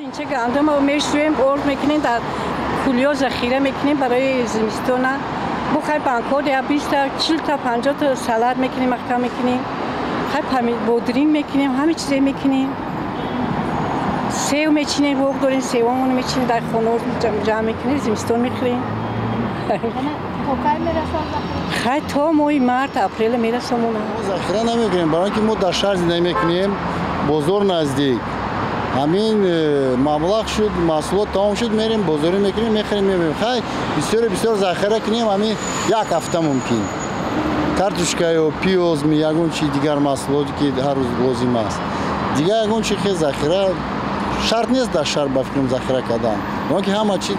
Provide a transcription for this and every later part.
اینجا گنده ما میشویم ارد میکنیم در کولیا ذخیره میکنیم برای زمستون. بخیر بانک‌ها 20 تا 40 تا 50 تا سالاد میکنیم مخکا میکنیم. خیر بودرین میکنیم همه چیزی میکنیم. سیو میچینیم بوق داریم سیوامون میچینیم در خونه جمع میکنیم زمستون میخوریم. تا کی میرسه؟ خیر تا ماه مارت اپریل میرسه مون. ذخیره نمیکنیم برای اینکه ما در شهر زندگی میکنیم بازار نزدیک. همین مبلغ شد محصولات تمام شد میریم بازاری میکنیم میخریم میبریم. خیلی بسیار ذخیره کنیم همین یک هفته ممکن. کارتوشکا و پیاز یگون چی دیگر محصولاتی که هر روز لازم است. دیگر یگون چی خیلی ذخیره شرط نیست در شهر بفکریم ذخیره کردن. اون که همه چی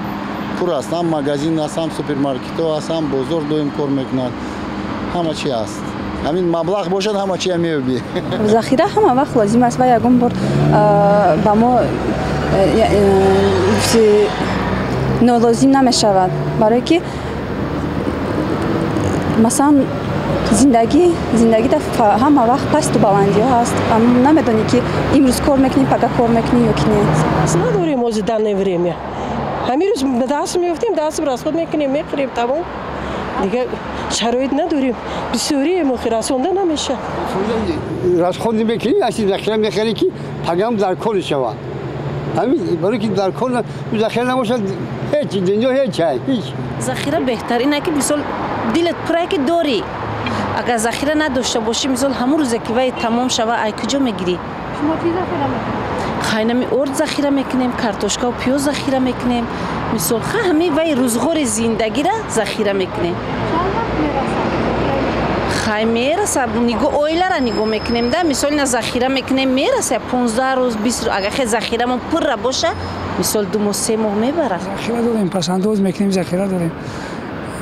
پر است. هم مغازین است هم سوپرمارکت است هم بازار دویم کار میکنند. همه چی است. همین مبلغ باشد همه چی میبینی. ذخیره همه وقت لازم است و یگون بار با ما نالازم نمیشود برای که مثلا زندگی در همه وقت پست و بلندی ها هست. نمیدونی که امروز کار میکنی پگاه کار میکنی یا که نه. نداریم از دانه время. همین روز دست میفتیم دست براسخود میکنیم میخریم تمام. دیگه شرایط نداریم بسیاری مخرسونده نمیشه. راسخود میکنیم اصلا ذخیره میخری که پگام در کل شود. همین برای که در کل ذخیره نباشد هیچ دنیا هیچ. ذخیره بهترینه که مثلا دلت پره که داری. اگر ذخیره نداشته باشی مثلا همون روز که وای تمام شوه ای کجا میگیری؟ شما چی ذخیره میکنید؟ خاینمی ارد ذخیره میکنیم، کارتوشکا و پیاز ذخیره میکنیم. مثلا همین وای روزگار زندگی را ذخیره میکنیم. خای میرسه نگاه اویلا را نگاه میکنیم ده مثلا اینا ذخیره میکنیم میرسه 15 روز 20 روز اگر خیلی ذخیره من پر را باشه مثلا 2 ماه 3 ماه میبره. ذخیره داریم پسنداز میکنیم ذخیره داریم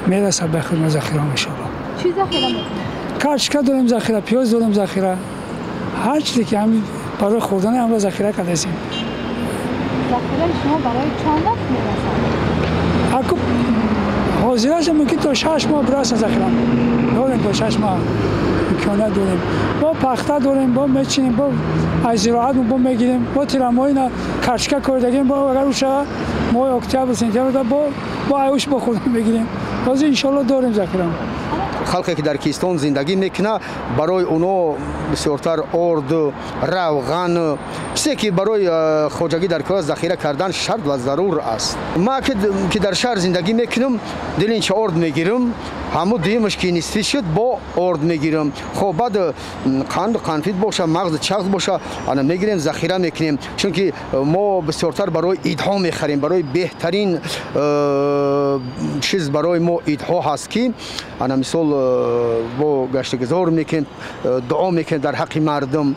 میرسه به خود ذخیره میشه. چی ذخیره میکنید؟ کارچکا داریم ذخیره پیاز داریم ذخیره هر چیزی که همین برای خوردن هم ذخیره کردیم. ذخیره شما برای چند وقت میرسه؟ اگه حاضرش ممکن تا 6 ماه برسه ذخیره داریم تا 6 ماه امکانات داریم. با پخته داریم با میچینیم با از زراعت با میگیریم با تیرمای نه کارچکا کردگیم با اگر اوشه ماه اکتبر سپتامبر با ایوش با خودمون بگیریم. باز ان شاء الله داریم ذخیره. خلقی که در کیستان زندگی میکنه برای اونو بسیارتر ارد روغن چیزی که برای خواجگی در کلاس ذخیره کردن شرط و ضرور است. ما که در شهر زندگی میکنم دلین چه ارد میگیرم همو دیمش که نیستی شد با ارد میگیرم. خب بعد قنفید باشه مغز چغز باشه انا میگیریم ذخیره میکنیم چون که ما بسیارتر برای ایدها میخریم برای بهترین چیز برای ما ایدها هست که انا مثال با گشتگذار میکنیم دعا میکنیم در حق مردم.